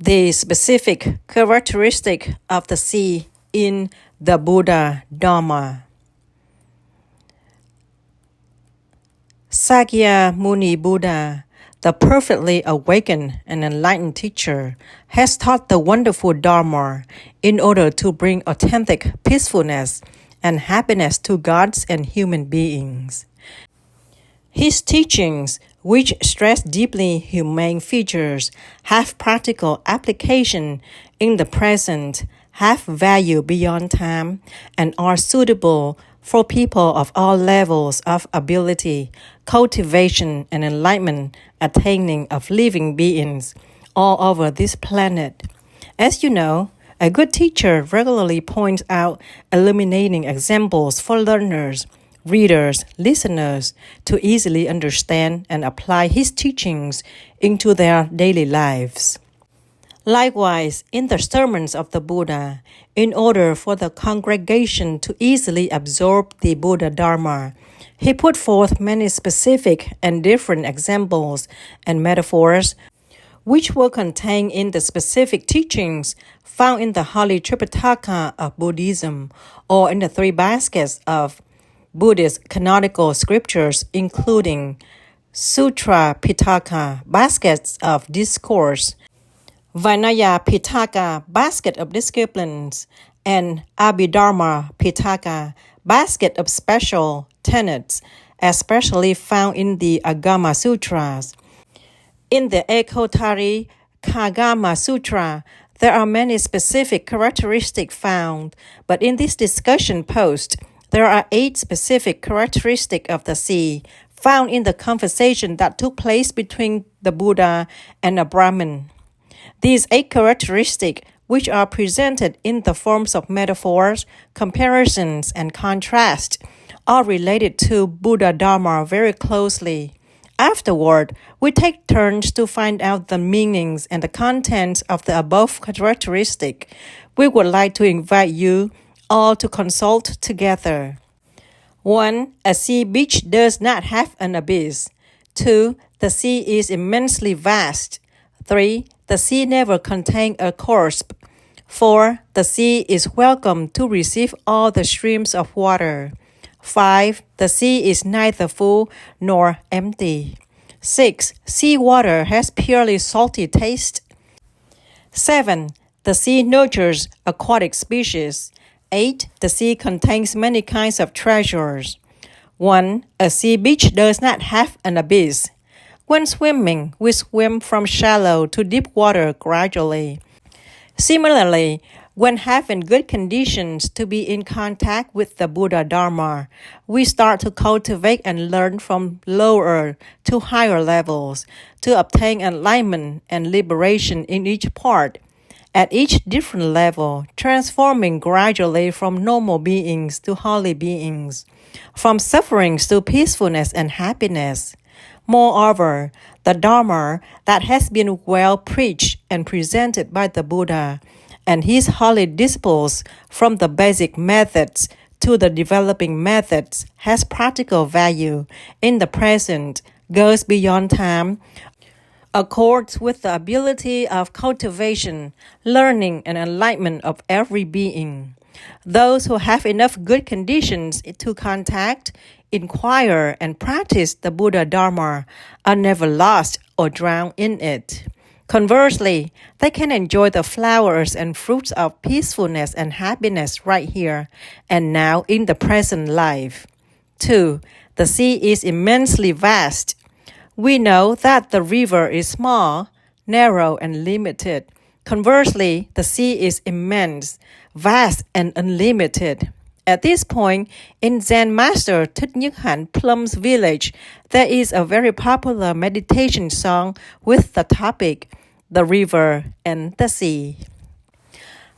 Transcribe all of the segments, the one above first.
the specific characteristic of the sea in the Buddhadharma. Sakyāmuni Buddha, the perfectly awakened and enlightened teacher, has taught the wonderful Dharma in order to bring authentic peacefulness and happiness to gods and human beings. His teachings, which stress deeply humane features, have practical application in the present, have value beyond time, and are suitable for people of all levels of ability, cultivation, and enlightenment attaining of living beings all over this planet. As you know, a good teacher regularly points out illuminating examples for learners, readers, listeners to easily understand and apply his teachings into their daily lives. Likewise, in the sermons of the Buddha, in order for the congregation to easily absorb the Buddhadharma, he put forth many specific and different examples and metaphors which were contained in the specific teachings found in the Holy Tripitaka of Buddhism or in the Three Baskets of Buddhist canonical scriptures, including Sūtra Piṭaka, Baskets of Discourse, Vinaya Piṭaka, Basket of Disciplines, and Abhidharma Piṭaka, Basket of Special Tenets, especially found in the Agama Sutras. In the Ekotari Agama Sutra, there are many specific characteristics found, but in this discussion post, there are 8 specific characteristics of the sea found in the conversation that took place between the Buddha and a Brahmin. These 8 characteristics, which are presented in the forms of metaphors, comparisons, and contrast, are related to Buddhadharma very closely. Afterward, we take turns to find out the meanings and the contents of the above characteristic. We would like to invite you all to consult together. 1. A sea beach does not have an abyss. 2. The sea is immensely vast. 3. The sea never contains a corpse. 4. The sea is welcome to receive all the streams of water. 5. The sea is neither full nor empty. 6. Sea water has purely salty taste. 7. The sea nurtures aquatic species. 8. The sea contains many kinds of treasures. 1. A sea beach does not have an abyss. When swimming, we swim from shallow to deep water gradually. Similarly, when having good conditions to be in contact with the Buddhadharma, we start to cultivate and learn from lower to higher levels to obtain enlightenment and liberation in each part, at each different level, transforming gradually from normal beings to holy beings, from sufferings to peacefulness and happiness. Moreover, the Dharma that has been well preached and presented by the Buddha and his holy disciples from the basic methods to the developing methods has practical value in the present, goes beyond time, accords with the ability of cultivation, learning, and enlightenment of every being. Those who have enough good conditions to contact, inquire, and practice the Buddhadharma are never lost or drowned in it. Conversely, they can enjoy the flowers and fruits of peacefulness and happiness right here and now in the present life. 2. The sea is immensely vast. We know that the river is small, narrow, and limited. Conversely, the sea is immense, vast, and unlimited. At this point, in Zen Master Thích Nhất Hạnh Plum's village, there is a very popular meditation song with the topic, the river and the sea.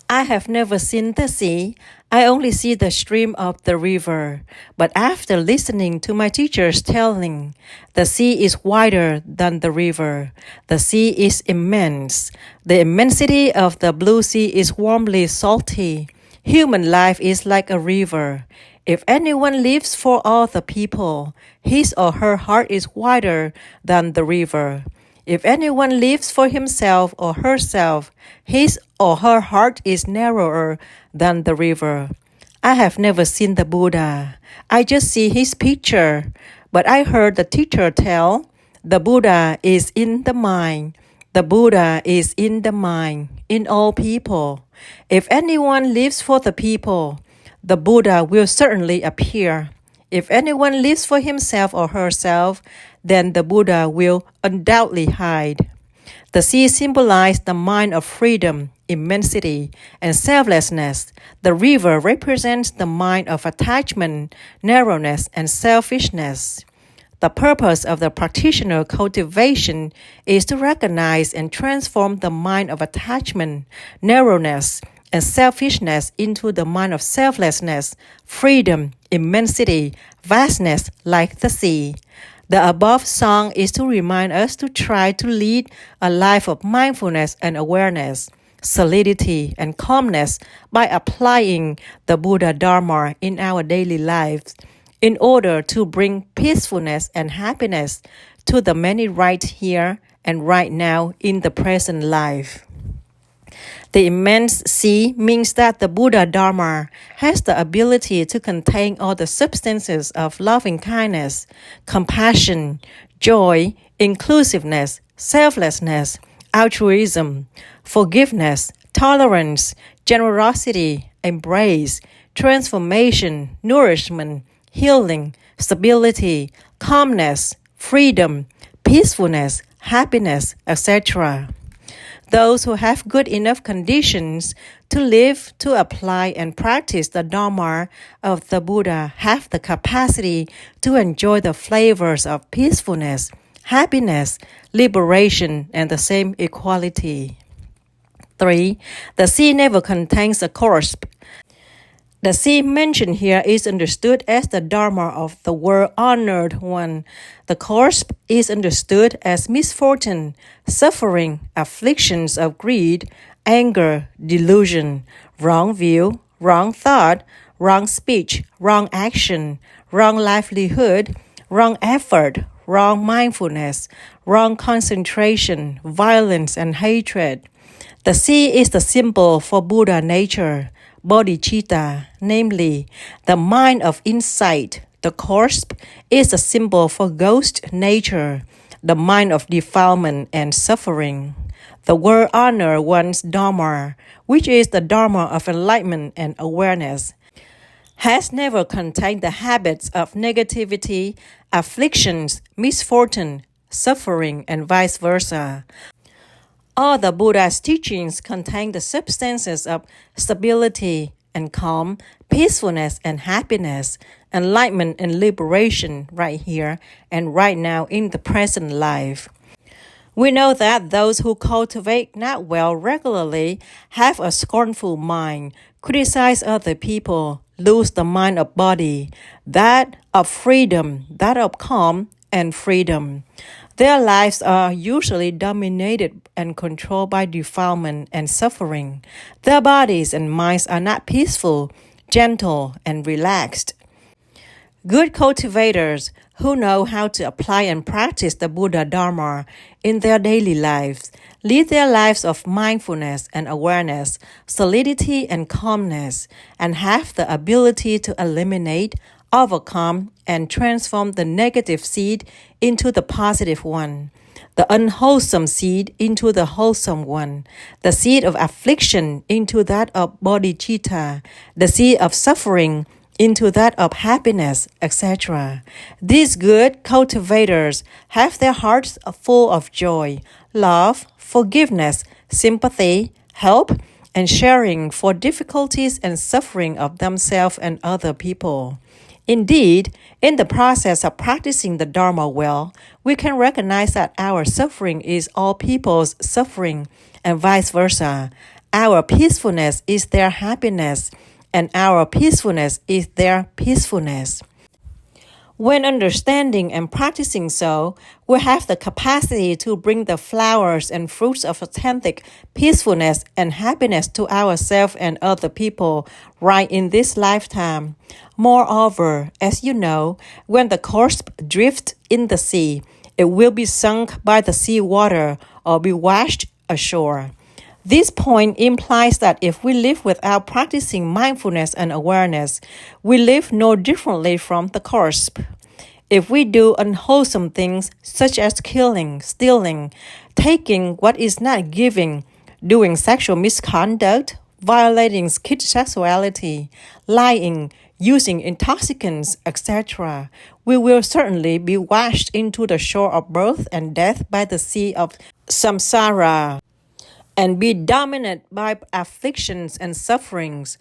I have never seen the sea. I only see the stream of the river. But after listening to my teachers telling, the sea is wider than the river. The sea is immense. The immensity of the blue sea is warmly salty. Human life is like a river. If anyone lives for all the people, his or her heart is wider than the river. If anyone lives for himself or herself, his or her heart is narrower than the river. I have never seen the Buddha. I just see his picture. But I heard the teacher tell, the Buddha is in the mind. The Buddha is in the mind, in all people. If anyone lives for the people, the Buddha will certainly appear. If anyone lives for himself or herself, then the Buddha will undoubtedly hide. The sea symbolizes the mind of freedom, immensity, and selflessness. The river represents the mind of attachment, narrowness, and selfishness. The purpose of the practitioner cultivation is to recognize and transform the mind of attachment, narrowness, and selfishness into the mind of selflessness, freedom, immensity, vastness like the sea. The above song is to remind us to try to lead a life of mindfulness and awareness, solidity and calmness by applying the Buddhadharma in our daily lives in order to bring peacefulness and happiness to the many right here and right now in the present life. The immense sea means that the Buddhadharma has the ability to contain all the substances of loving kindness, compassion, joy, inclusiveness, selflessness, altruism, forgiveness, tolerance, generosity, embrace, transformation, nourishment, healing, stability, calmness, freedom, peacefulness, happiness, etc. Those who have good enough conditions to live, to apply, and practice the Dharma of the Buddha have the capacity to enjoy the flavors of peacefulness, happiness, liberation, and the same equality. 3. The sea never contains a corpse. The sea mentioned here is understood as the Dharma of the world-honored one. The corpse is understood as misfortune, suffering, afflictions of greed, anger, delusion, wrong view, wrong thought, wrong speech, wrong action, wrong livelihood, wrong effort, wrong mindfulness, wrong concentration, violence, and hatred. The sea is the symbol for Buddha nature, bodhicitta, namely, the mind of insight. The corpse is a symbol for ghost nature, the mind of defilement and suffering. The world-honored one's Dharma, which is the Dharma of enlightenment and awareness, has never contained the habits of negativity, afflictions, misfortune, suffering, and vice versa. All the Buddha's teachings contain the substances of stability and calm, peacefulness and happiness, enlightenment and liberation right here and right now in the present life. We know that those who cultivate not well regularly have a scornful mind, criticize other people, lose the mind of body, that of freedom, that of calm and freedom. Their lives are usually dominated and controlled by defilement and suffering. Their bodies and minds are not peaceful, gentle, and relaxed. Good cultivators who know how to apply and practice the Buddhadharma in their daily lives lead their lives of mindfulness and awareness, solidity and calmness, and have the ability to eliminate, overcome, and transform the negative seed into the positive one, the unwholesome seed into the wholesome one, the seed of affliction into that of bodhicitta, the seed of suffering into that of happiness, etc. These good cultivators have their hearts full of joy, love, forgiveness, sympathy, help, and sharing for difficulties and suffering of themselves and other people. Indeed, in the process of practicing the Dharma well, we can recognize that our suffering is all people's suffering, and vice versa. Our peacefulness is their happiness, and our peacefulness is their peacefulness. When understanding and practicing so, we have the capacity to bring the flowers and fruits of authentic peacefulness and happiness to ourselves and other people right in this lifetime. Moreover, as you know, when the corpse drifts in the sea, it will be sunk by the sea water or be washed ashore. This point implies that if we live without practicing mindfulness and awareness, we live no differently from the corpse. If we do unwholesome things such as killing, stealing, taking what is not given, doing sexual misconduct, violating kid sexuality, lying, using intoxicants, etc., we will certainly be washed into the shore of birth and death by the sea of samsara and be dominated by afflictions and sufferings.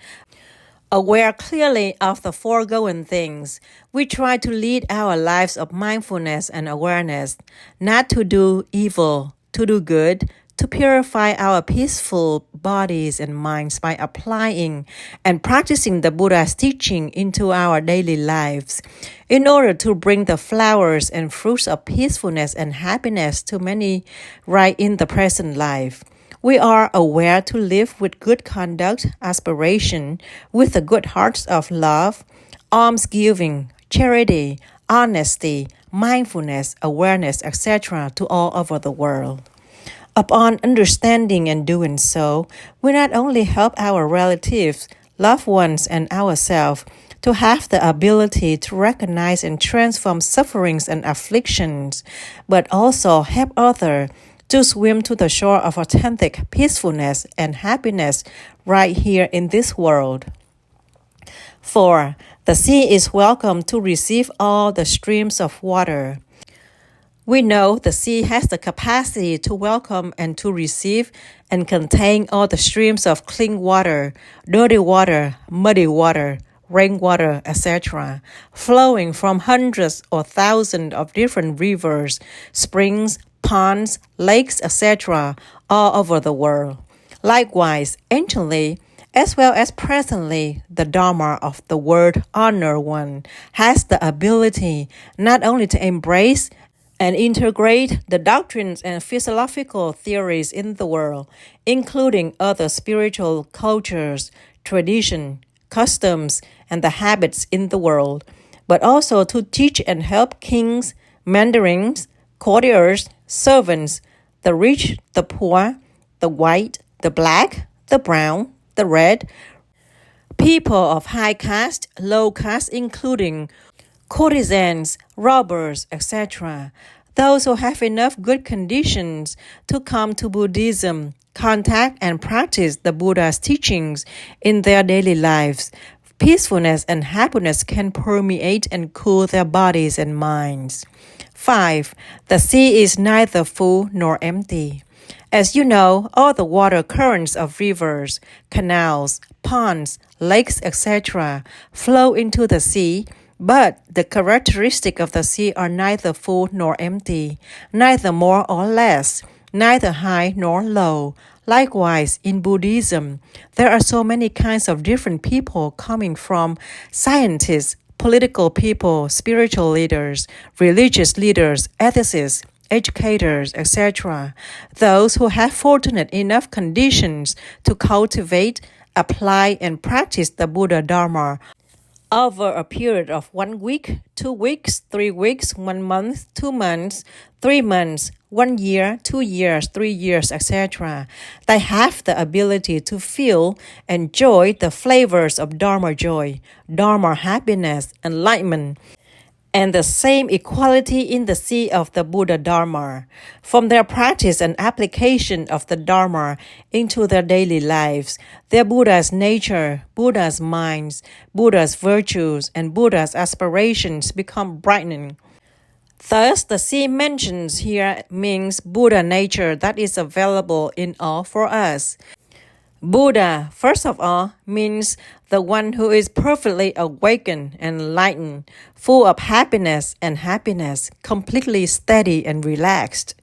Aware clearly of the foregoing things, we try to lead our lives of mindfulness and awareness, not to do evil, to do good, to purify our peaceful bodies and minds by applying and practicing the Buddha's teaching into our daily lives, in order to bring the flowers and fruits of peacefulness and happiness to many right in the present life. We are aware to live with good conduct, aspiration, with the good hearts of love, almsgiving, charity, honesty, mindfulness, awareness, etc. to all over the world. Upon understanding and doing so, we not only help our relatives, loved ones, and ourselves to have the ability to recognize and transform sufferings and afflictions, but also help others to swim to the shore of authentic peacefulness and happiness right here in this world. 4. The sea is welcome to receive all the streams of water. We know the sea has the capacity to welcome and to receive and contain all the streams of clean water, dirty water, muddy water, rainwater, etc., flowing from hundreds or thousands of different rivers, springs, ponds, lakes, etc., all over the world. Likewise, anciently, as well as presently, the Dharma of the Word Honored One has the ability not only to embrace and integrate the doctrines and philosophical theories in the world, including other spiritual cultures, tradition, customs, and the habits in the world, but also to teach and help kings, mandarins, courtiers, servants, the rich, the poor, the white, the black, the brown, the red, people of high caste, low caste, including courtesans, robbers, etc., those who have enough good conditions to come to Buddhism, contact and practice the Buddha's teachings in their daily lives. Peacefulness and happiness can permeate and cool their bodies and minds. 5. The sea is neither full nor empty. As you know, all the water currents of rivers, canals, ponds, lakes, etc. flow into the sea, but the characteristics of the sea are neither full nor empty, neither more or less, neither high nor low. Likewise, in Buddhism, there are so many kinds of different people coming from scientists, political people, spiritual leaders, religious leaders, ethicists, educators, etc., those who have fortunate enough conditions to cultivate, apply, and practice the Buddhadharma over a period of 1 week, 2 weeks, 3 weeks, 1 month, 2 months, 3 months, 1 year, 2 years, 3 years, etc. They have the ability to feel, enjoy the flavors of Dharma joy, Dharma happiness, enlightenment, and the same equality in the sea of the Buddhadharma. From their practice and application of the Dharma into their daily lives, their Buddha's nature, Buddha's minds, Buddha's virtues, and Buddha's aspirations become brightening. Thus, the sea mentioned here means Buddha nature that is available in all for us. Buddha, first of all, means the one who is perfectly awakened and enlightened, full of happiness, completely steady and relaxed.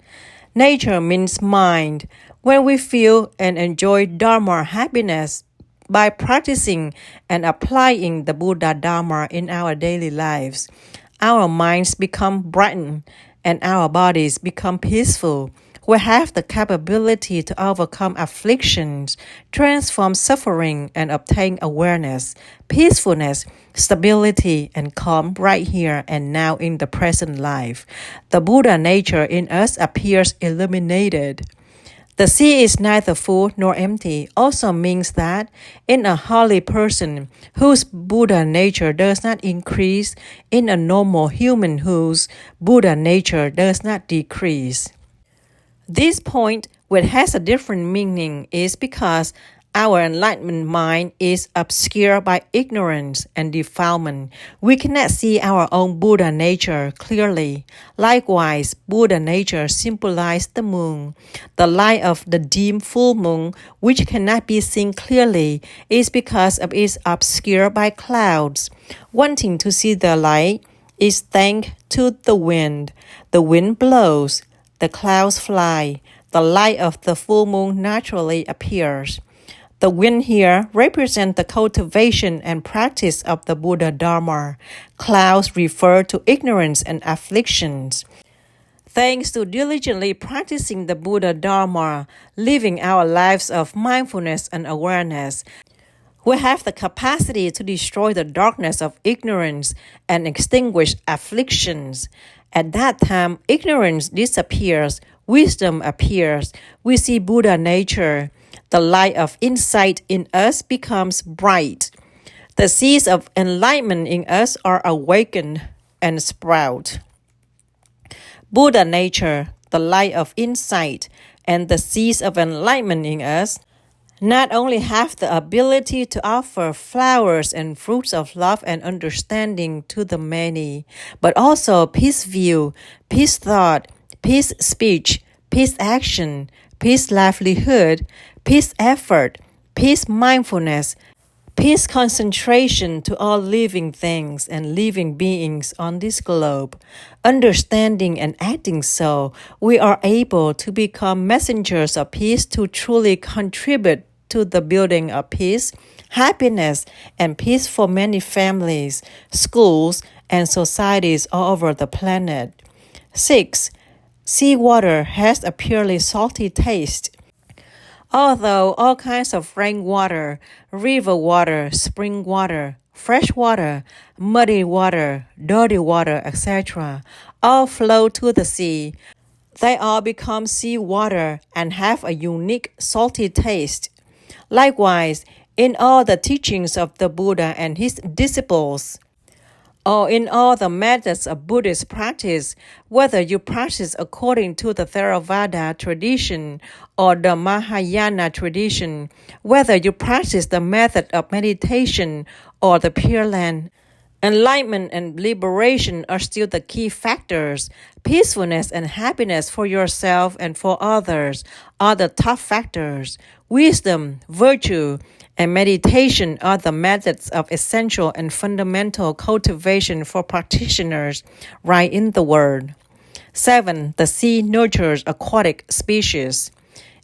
Nature means mind. When we feel and enjoy Dharma happiness by practicing and applying the Buddhadharma in our daily lives, our minds become brightened and our bodies become peaceful. We have the capability to overcome afflictions, transform suffering, and obtain awareness, peacefulness, stability, and calm right here and now in the present life. The Buddha nature in us appears illuminated. The sea is neither full nor empty also means that in a holy person whose Buddha nature does not increase, in a normal human whose Buddha nature does not decrease. This point, which has a different meaning, is because our enlightenment mind is obscured by ignorance and defilement. We cannot see our own Buddha nature clearly. Likewise, Buddha nature symbolizes the moon. The light of the dim full moon, which cannot be seen clearly, is because it is obscured by clouds. Wanting to see the light is thanks to the wind. The wind blows, the clouds fly. The light of the full moon naturally appears. The wind here represents the cultivation and practice of the Buddhadharma. Clouds refer to ignorance and afflictions. Thanks to diligently practicing the Buddhadharma, living our lives of mindfulness and awareness, we have the capacity to destroy the darkness of ignorance and extinguish afflictions. At that time, ignorance disappears, wisdom appears. We see Buddha nature. The light of insight in us becomes bright. The seeds of enlightenment in us are awakened and sprout. Buddha nature, the light of insight, and the seeds of enlightenment in us not only have the ability to offer flowers and fruits of love and understanding to the many, but also peace view, peace thought, peace speech, peace action, peace livelihood, peace effort, peace mindfulness, peace concentration to all living things and living beings on this globe. Understanding and acting so, we are able to become messengers of peace to truly contribute to the building of peace, happiness, and peace for many families, schools, and societies all over the planet. 6. Seawater has a purely salty taste. Although all kinds of rainwater, river water, spring water, fresh water, muddy water, dirty water, etc., all flow to the sea, they all become seawater and have a unique salty taste. Likewise, in all the teachings of the Buddha and his disciples, or in all the methods of Buddhist practice, whether you practice according to the Theravada tradition or the Mahayana tradition, whether you practice the method of meditation or the Pure Land, enlightenment and liberation are still the key factors. Peacefulness and happiness for yourself and for others are the top factors. Wisdom, virtue, and meditation are the methods of essential and fundamental cultivation for practitioners right in the world. 7. The sea nurtures aquatic species.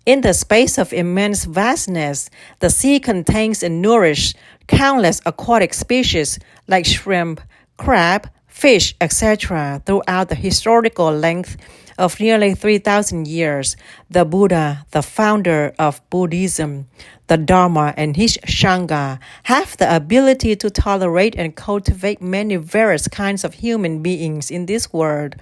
In the space of immense vastness, the sea contains and nourishes countless aquatic species like shrimp, crab, fish, etc. throughout the historical length of nearly 3,000 years. The Buddha, the founder of Buddhism, the Dharma, and his Sangha have the ability to tolerate and cultivate many various kinds of human beings in this world,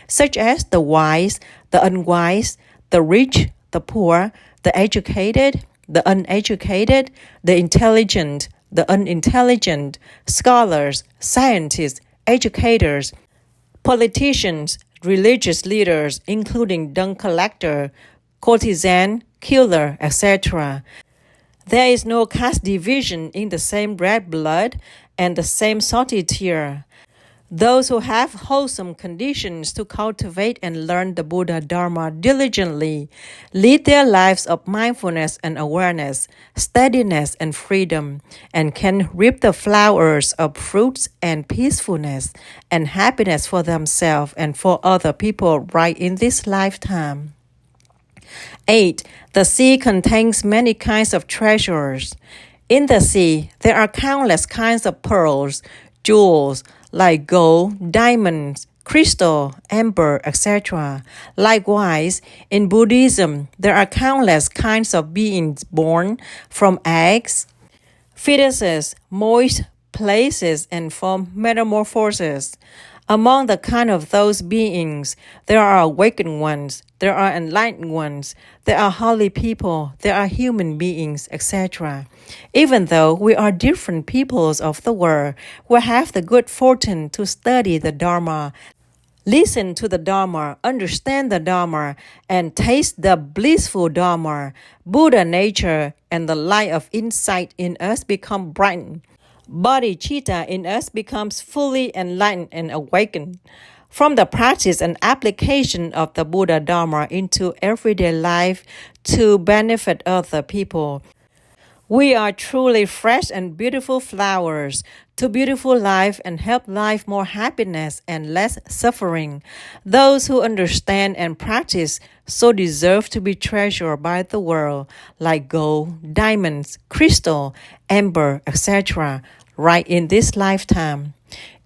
such as the wise, the unwise, the rich, the poor, the educated, the uneducated, the intelligent, the unintelligent, scholars, scientists, educators, politicians, religious leaders, including dung collector, courtesan, killer, etc. There is no caste division in the same red blood and the same salty tear. Those who have wholesome conditions to cultivate and learn the Buddhadharma diligently lead their lives of mindfulness and awareness, steadiness and freedom, and can reap the flowers of fruits and peacefulness and happiness for themselves and for other people right in this lifetime. 8. The sea contains many kinds of treasures. In the sea, there are countless kinds of pearls, jewels, like gold, diamonds, crystal, amber, etc. Likewise, in Buddhism, there are countless kinds of beings born from eggs, fetuses, moist places, and from metamorphosis. Among the kind of those beings, there are awakened ones, there are enlightened ones, there are holy people, there are human beings, etc. Even though we are different peoples of the world, we have the good fortune to study the Dharma, listen to the Dharma, understand the Dharma, and taste the blissful Dharma. Buddha nature and the light of insight in us become brightened. Bodhicitta in us becomes fully enlightened and awakened. From the practice and application of the Buddhadharma into everyday life to benefit other people, we are truly fresh and beautiful flowers to beautiful life and help life more happiness and less suffering. Those who understand and practice so deserve to be treasured by the world like gold, diamonds, crystal, amber, etc. right in this lifetime.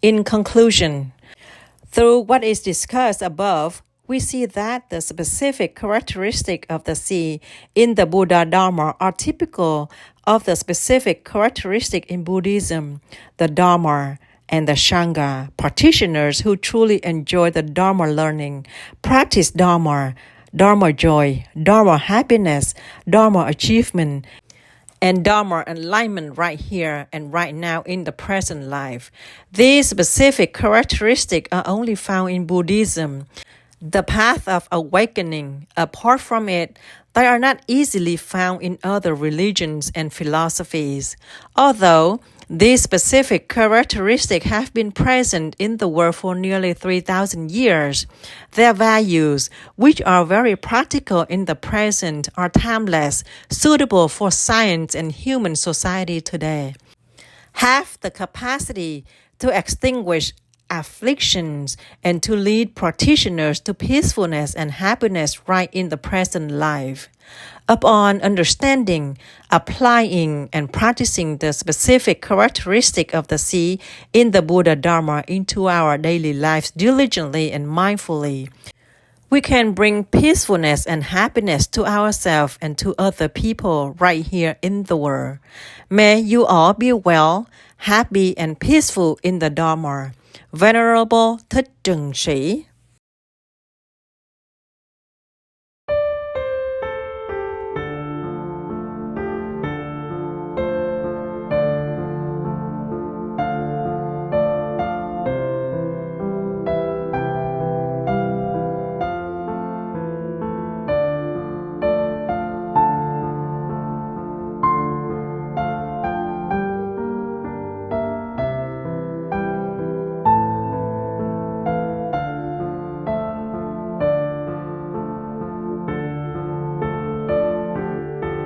In conclusion, through what is discussed above, we see that the specific characteristics of the sea in the Buddhadharma are typical of the specific characteristic in Buddhism, the Dharma and the Sangha, practitioners who truly enjoy the Dharma learning, practice Dharma, Dharma joy, Dharma happiness, Dharma achievement, and Dharma enlightenment right here and right now in the present life. These specific characteristics are only found in Buddhism, the path of awakening. Apart from it, they are not easily found in other religions and philosophies. Although these specific characteristics have been present in the world for nearly 3,000 years, their values, which are very practical in the present, are timeless, suitable for science and human society today, have the capacity to extinguish afflictions and to lead practitioners to peacefulness and happiness right in the present life. Upon understanding, applying, and practicing the specific characteristic of the sea in the Buddhadharma into our daily lives diligently and mindfully, we can bring peacefulness and happiness to ourselves and to other people right here in the world. May you all be well, happy, and peaceful in the Dharma. Venerable Thích Trừng Sĩ.